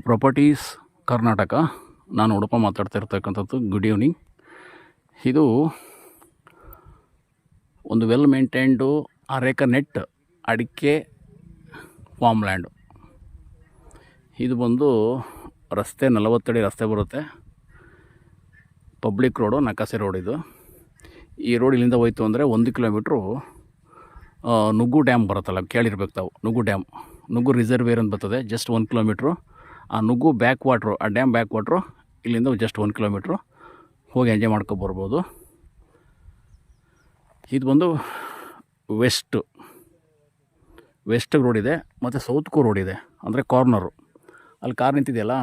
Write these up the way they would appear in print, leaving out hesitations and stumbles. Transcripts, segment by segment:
Properties Karnataka. ನಾನು ಉಡುಪ ಮಾತಾಡ್ತಾ ಇರ್ತಕ್ಕಂಥದ್ದು. Good evening. ಇದು ಒಂದು ವೆಲ್ ಮೇಂಟೈನ್ಡು ಅರೇಕ ನೆಟ್ ಅಡಿಕೆ ಫಾರ್ಮ್ ಲ್ಯಾಂಡು. ಇದು ಬಂದು ರಸ್ತೆ 40 ಅಡಿ ರಸ್ತೆ ಬರುತ್ತೆ. ಪಬ್ಲಿಕ್ ರೋಡು, ನಕಾಸೆ ರೋಡ್. ಇದು ಈ ರೋಡ್ ಇಲ್ಲಿಂದ ಹೋಯ್ತು ಅಂದರೆ 1 ಕಿಲೋಮೀಟ್ರು ನುಗ್ಗು ಡ್ಯಾಮ್ ಬರುತ್ತಲ್ಲ, ಕೇಳಿರ್ಬೇಕು ತಾವು. ನುಗ್ಗು ರಿಸರ್ವೇರ್ ಅಂತ ಬರ್ತದೆ. ಜಸ್ಟ್ 1 ಕಿಲೋಮೀಟ್ರು ಆ ನುಗ್ಗು ಬ್ಯಾಕ್ ವಾಟ್ರು, ಆ ಡ್ಯಾಮ್ ಬ್ಯಾಕ್ ವಾಟ್ರು ಇಲ್ಲಿಂದ ಜಸ್ಟ್ 1 ಕಿಲೋಮೀಟ್ರು ಹೋಗಿ ಎಂಜಾಯ್ ಮಾಡ್ಕೊಬರ್ಬೋದು. ಇದು ಬಂದು ವೆಸ್ಟ್ ರೋಡ್ ಇದೆ ಮತ್ತು ಸೌತ್ಗೂ ರೋಡ್ ಇದೆ. ಅಂದರೆ ಕಾರ್ನರು, ಅಲ್ಲಿ ಕಾರ್ ನಿಂತಿದೆಯಲ್ಲ,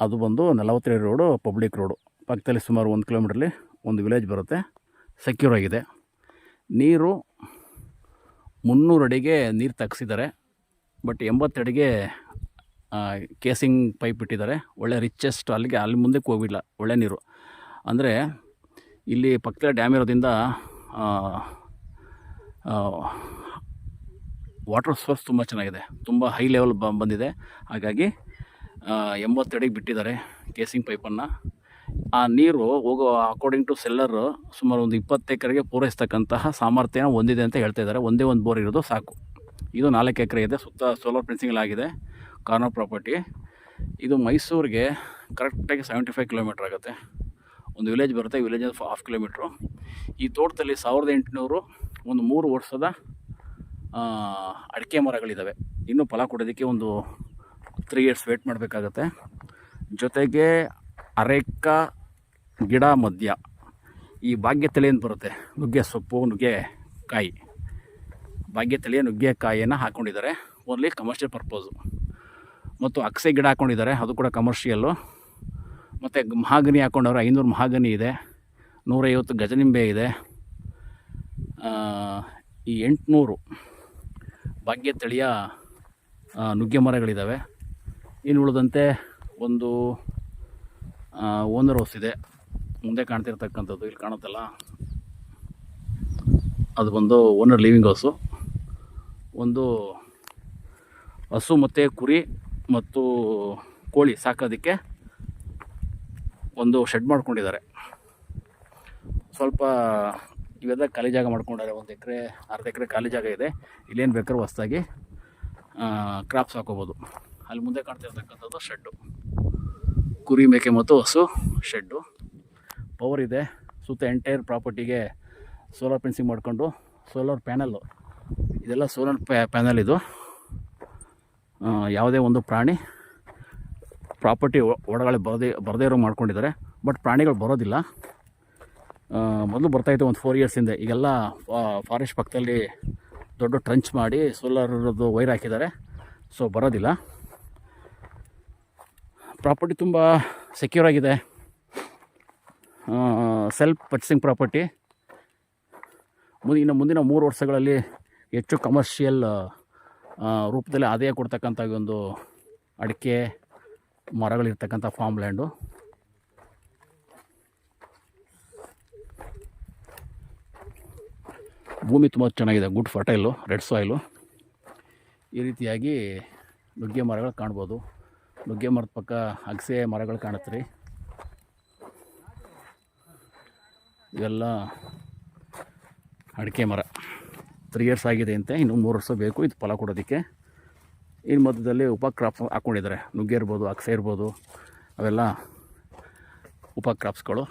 ಅದು ಬಂದು 40 ಅಡಿ ರೋಡು, ಪಬ್ಲಿಕ್ ರೋಡು. ಪಕ್ಕದಲ್ಲಿ ಸುಮಾರು 1 ಕಿಲೋಮೀಟ್ರಲ್ಲಿ ಒಂದು ವಿಲೇಜ್ ಬರುತ್ತೆ. ಸೆಕ್ಯೂರ್ ಆಗಿದೆ. ನೀರು 300 ಅಡಿಗೆ ನೀರು ತಗ್ಸಿದ್ದಾರೆ. ಬಟ್ 80 ಅಡಿಗೆ ಕೇಸಿಂಗ್ ಪೈಪ್ ಇಟ್ಟಿದ್ದಾರೆ. ಒಳ್ಳೆ ರಿಚೆಸ್ಟ್, ಅಲ್ಲಿ ಮುಂದಕ್ಕೆ ಹೋಗಿಲ್ಲ, ಒಳ್ಳೆ ನೀರು. ಅಂದರೆ ಇಲ್ಲಿ ಪಕ್ಕದ ಡ್ಯಾಮ್ ಇರೋದ್ರಿಂದ ವಾಟರ್ ಸೋರ್ಸ್ ತುಂಬ ಚೆನ್ನಾಗಿದೆ, ತುಂಬ ಹೈ ಲೆವೆಲ್ ಬಂದಿದೆ. ಹಾಗಾಗಿ 80 ಅಡಿಗೆ ಬಿಟ್ಟಿದ್ದಾರೆ ಕೇಸಿಂಗ್ ಪೈಪನ್ನು. ಆ ನೀರು ಹೋಗೋ ಅಕಾರ್ಡಿಂಗ್ ಟು ಸೆಲ್ಲರ್ ಸುಮಾರು ಒಂದು 20 ಎಕರೆಗೆ ಪೂರೈಸ್ತಕ್ಕಂತಹ ಸಾಮರ್ಥ್ಯನ ಹೊಂದಿದೆ ಅಂತ ಹೇಳ್ತಾ ಇದ್ದಾರೆ. ಒಂದೇ ಒಂದು ಬೋರ್ ಇರೋದು ಸಾಕು. ಇದು 4 ಎಕರೆ ಇದೆ. ಸುತ್ತ ಸೋಲಾರ್ ಫೆನ್ಸಿಂಗ್ ಆಗಿದೆ. Corner property. ಇದು ಮೈಸೂರಿಗೆ ಕರೆಕ್ಟಾಗಿ 75 ಕಿಲೋಮೀಟ್ರ್ ಆಗುತ್ತೆ. ಒಂದು ವಿಲೇಜ್ ಬರುತ್ತೆ, ವಿಲೇಜ್ 1/2 ಕಿಲೋಮೀಟ್ರು. ಈ ತೋಟದಲ್ಲಿ 1800 ಒಂದು 3 ವರ್ಷದ ಅಡಿಕೆ ಮರಗಳಿದ್ದಾವೆ. ಇನ್ನೂ ಫಲ ಕೊಡೋದಕ್ಕೆ ಒಂದು 3 ಇಯರ್ಸ್ ವೇಟ್ ಮಾಡಬೇಕಾಗತ್ತೆ. ಜೊತೆಗೆ ಅರೇಕ ಗಿಡ ಮಧ್ಯ ಈ ಭಾಗ್ಯತಳಿ ಅಂತ ಬರುತ್ತೆ, ನುಗ್ಗೆ ಸೊಪ್ಪು, ನುಗ್ಗೆಕಾಯಿ, ಭಾಗ್ಯತಳಿಯ ನುಗ್ಗೆಕಾಯಿಯನ್ನು ಹಾಕ್ಕೊಂಡಿದ್ದಾರೆ. Only commercial purpose. ಮತ್ತು ಅಕ್ಸೆ ಗಿಡ ಹಾಕ್ಕೊಂಡಿದ್ದಾರೆ, ಅದು ಕೂಡ ಕಮರ್ಷಿಯಲ್ಲು. ಮತ್ತು ಮಹಾಗನಿ ಹಾಕ್ಕೊಂಡವ್ರೆ. 500 ಮಹಾಗನಿ ಇದೆ, 150 ಗಜನಿಂಬೆ ಇದೆ. ಈ 800 ಭಾಗ್ಯತಳಿಯ ನುಗ್ಗೆ ಮರಗಳಿದ್ದಾವೆ. ಇನ್ನು ಉಳಿದಂತೆ ಒಂದು ಓನರ್ ಹೌಸ್ ಇದೆ, ಮುಂದೆ ಕಾಣ್ತಿರ್ತಕ್ಕಂಥದ್ದು. ಇಲ್ಲಿ ಕಾಣುತ್ತಲ್ಲ, ಅದು ಬಂದು ಓನರ್ ಲಿವಿಂಗ್ ಹೌಸು. ಒಂದು ಹಸು ಮತ್ತು ಕುರಿ ಮತ್ತು ಕೋಳಿ ಸಾಕೋದಕ್ಕೆ ಒಂದು ಶೆಡ್ ಮಾಡ್ಕೊಂಡಿದ್ದಾರೆ. ಸ್ವಲ್ಪ ಇವೆಲ್ಲ ಖಾಲಿ ಜಾಗ ಮಾಡ್ಕೊಂಡಿದ್ದಾರೆ. 1 ಎಕರೆ, ಅರ್ಧ ಎಕರೆ ಖಾಲಿ ಜಾಗ ಇದೆ. ಇಲ್ಲೇನು ಬೇಕಾದ್ರೂ ಹೊಸದಾಗಿ ಕ್ರಾಪ್ಸ್ ಹಾಕೋಬೋದು. ಅಲ್ಲಿ ಮುಂದೆ ಕಾಣ್ತಿರ್ತಕ್ಕಂಥದ್ದು ಶೆಡ್ಡು, ಕುರಿ, ಮೇಕೆ ಮತ್ತು ಹಸು ಶೆಡ್ಡು. ಪವರ್ ಇದೆ. ಸುತ್ತ ಎಂಟೈರ್ ಪ್ರಾಪರ್ಟಿಗೆ ಸೋಲಾರ್ ಫೆನ್ಸಿಂಗ್ ಮಾಡ್ಕೊಂಡು, ಸೋಲಾರ್ ಪ್ಯಾನಲ್ಲು, ಇದೆಲ್ಲ ಸೋಲಾರ್ ಪ್ಯಾನಲ್. ಇದು ಯಾವುದೇ ಒಂದು ಪ್ರಾಣಿ ಪ್ರಾಪರ್ಟಿ ಒಳಗಡೆ ಬರದೇ ಇರೋ ಮಾಡ್ಕೊಂಡಿದ್ದಾರೆ. ಬಟ್ ಪ್ರಾಣಿಗಳು ಬರೋದಿಲ್ಲ. ಮೊದಲು ಬರ್ತಾಯಿತ್ತು ಒಂದು 4 ಇಯರ್ಸ್ ಹಿಂದೆ. ಈಗೆಲ್ಲ ಫಾರೆಸ್ಟ್ ಪಕ್ಕದಲ್ಲಿ ದೊಡ್ಡ ಟ್ರಂಚ್ ಮಾಡಿ ಸೋಲಾರದ್ದು ವೈರ್ ಹಾಕಿದ್ದಾರೆ. ಸೊ ಬರೋದಿಲ್ಲ. ಪ್ರಾಪರ್ಟಿ ತುಂಬ ಸೆಕ್ಯೂರ್ ಆಗಿದೆ. Self purchasing property. ಮುಂದಿನ 3 ವರ್ಷಗಳಲ್ಲಿ ಹೆಚ್ಚು ಕಮರ್ಷಿಯಲ್ ರೂಪದಲ್ಲಿ ಆದಾಯ ಕೊಡ್ತಕ್ಕಂಥ ಒಂದು ಅಡಿಕೆ ಮರಗಳಿರ್ತಕ್ಕಂಥ ಫಾರ್ಮ್ ಲ್ಯಾಂಡು. ಭೂಮಿ ತುಂಬ ಚೆನ್ನಾಗಿದೆ, ಗುಡ್ ಫರ್ಟೈಲು, ರೆಡ್ ಸಾಯಿಲು. ಈ ರೀತಿಯಾಗಿ ನುಗ್ಗೆ ಮರಗಳು ಕಾಣ್ಬೋದು. ನುಗ್ಗೆ ಮರದ ಪಕ್ಕ ಅಗಸೆ ಮರಗಳು ಕಾಣುತ್ತೆ ರೀ. ಇವೆಲ್ಲ ಅಡಿಕೆ ಮರ. 3 ಇಯರ್ಸ್ ಆಗಿದೆ ಅಂತೆ, ಇನ್ನೂ 3 ವರ್ಷ ಬೇಕು ಇದು ಫಲ ಕೊಡೋದಕ್ಕೆ. ಇನ್ನು ಮಧ್ಯದಲ್ಲಿ ಕ್ರಾಪ್ಸ್ ಹಾಕ್ಕೊಂಡಿದ್ದಾರೆ. ನುಗ್ಗೆ ಇರ್ಬೋದು, ಅಗಸೆ ಇರ್ಬೋದು, ಅವೆಲ್ಲ ಕ್ರಾಪ್ಸ್ಗಳು.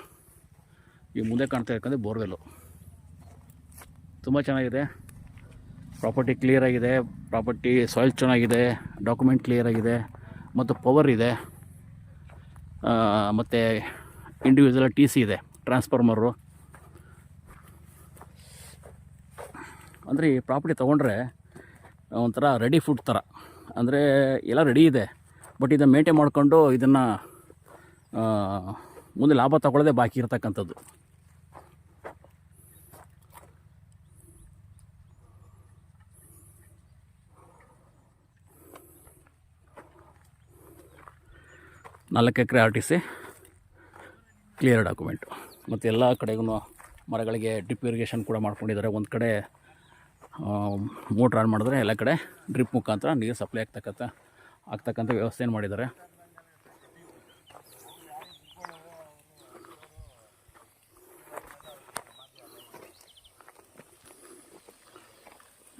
ಈ ಮುಂದೆ ಕಾಣ್ತಾ ಇರ್ತಕ್ಕಂಥ ಬೋರ್ವೆಲ್ಲು ತುಂಬ ಚೆನ್ನಾಗಿದೆ. ಪ್ರಾಪರ್ಟಿ ಕ್ಲಿಯರ್ ಆಗಿದೆ. ಪ್ರಾಪರ್ಟಿ ಸಾಯಿಲ್ ಚೆನ್ನಾಗಿದೆ, ಡಾಕ್ಯುಮೆಂಟ್ ಕ್ಲಿಯರ್ ಆಗಿದೆ, ಮತ್ತು ಪವರ್ ಇದೆ. ಮತ್ತು ಇಂಡಿವಿಜುವಲ್ TC ಇದೆ, ಟ್ರಾನ್ಸ್ಫಾರ್ಮರು. ಅಂದರೆ ಈ ಪ್ರಾಪರ್ಟಿ ತೊಗೊಂಡ್ರೆ ಒಂಥರ ರೆಡಿ ಫುಡ್ ಥರ. ಅಂದರೆ ಎಲ್ಲ ರೆಡಿ ಇದೆ, ಬಟ್ ಇದನ್ನು ಮೇಂಟೈನ್ ಮಾಡಿಕೊಂಡು ಇದನ್ನು ಮುಂದೆ ಲಾಭ ತಗೊಳ್ಳೋದೇ ಬಾಕಿ ಇರ್ತಕ್ಕಂಥದ್ದು. ನಾಲ್ಕು ಎಕರೆ RTC ಕ್ಲಿಯರ್ ಡಾಕ್ಯುಮೆಂಟು. ಮತ್ತು ಎಲ್ಲ ಕಡೆಗೂ ಮರಗಳಿಗೆ ಡ್ರಿಪ್ ಇರಿಗೇಷನ್ ಕೂಡ ಮಾಡ್ಕೊಂಡಿದ್ದಾರೆ. ಒಂದು ಕಡೆ ಮೋಟ್ರ್ ಆನ್ ಮಾಡಿದ್ರೆ ಎಲ್ಲ ಕಡೆ ಡ್ರಿಪ್ ಮುಖಾಂತರ ನೀರು ಸಪ್ಲೈ ಆಗ್ತಕ್ಕಂಥ ಆಗ್ತಕ್ಕಂಥ ವ್ಯವಸ್ಥೆಯನ್ನು ಮಾಡಿದ್ದಾರೆ.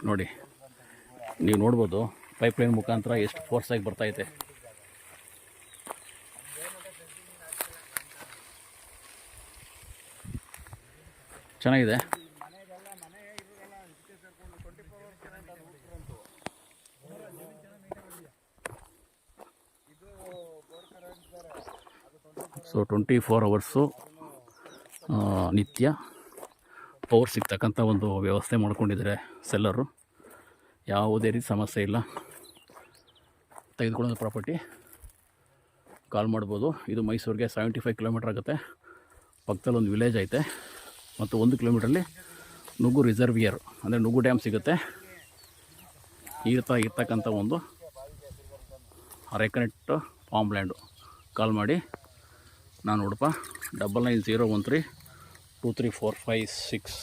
ನೋಡಿ, ನೀವು ನೋಡ್ಬೋದು ಪೈಪ್ಲೈನ್ ಮುಖಾಂತರ ಎಷ್ಟು ಫೋರ್ಸಾಗಿ ಬರ್ತಾಯಿದೆ. ಚೆನ್ನಾಗಿದೆ. ಸೊ 24 ಅವರ್ಸು ನಿತ್ಯ ಪವರ್ ಸಿಗ್ತಕ್ಕಂಥ ಒಂದು ವ್ಯವಸ್ಥೆ ಮಾಡ್ಕೊಂಡಿದ್ದಾರೆ ಸೆಲ್ಲರು. ಯಾವುದೇ ರೀತಿ ಸಮಸ್ಯೆ ಇಲ್ಲ. ತೆಗೆದುಕೊಳ್ಳೋ ಪ್ರಾಪರ್ಟಿ ಕಾಲ್ ಮಾಡ್ಬೋದು. ಇದು ಮೈಸೂರಿಗೆ 75 ಕಿಲೋಮೀಟ್ರ್ ಆಗುತ್ತೆ. ಪಕ್ಕದಲ್ಲಿ ಒಂದು ವಿಲೇಜ್ ಐತೆ ಮತ್ತು 1 ಕಿಲೋಮೀಟ್ರಲ್ಲಿ ನುಗ್ಗು ರಿಸರ್ವಿಯರ್ ಅಂದರೆ ನುಗ್ಗು ಡ್ಯಾಮ್ ಸಿಗುತ್ತೆ. ಇರ್ತಕ್ಕಂಥ ಒಂದು ಅರೆಕನೆಕ್ಟ್ ಫಾರ್ಮ್ ಲ್ಯಾಂಡು. ಕಾಲ್ ಮಾಡಿ. ನಾನು ಉಡುಪ 9901323456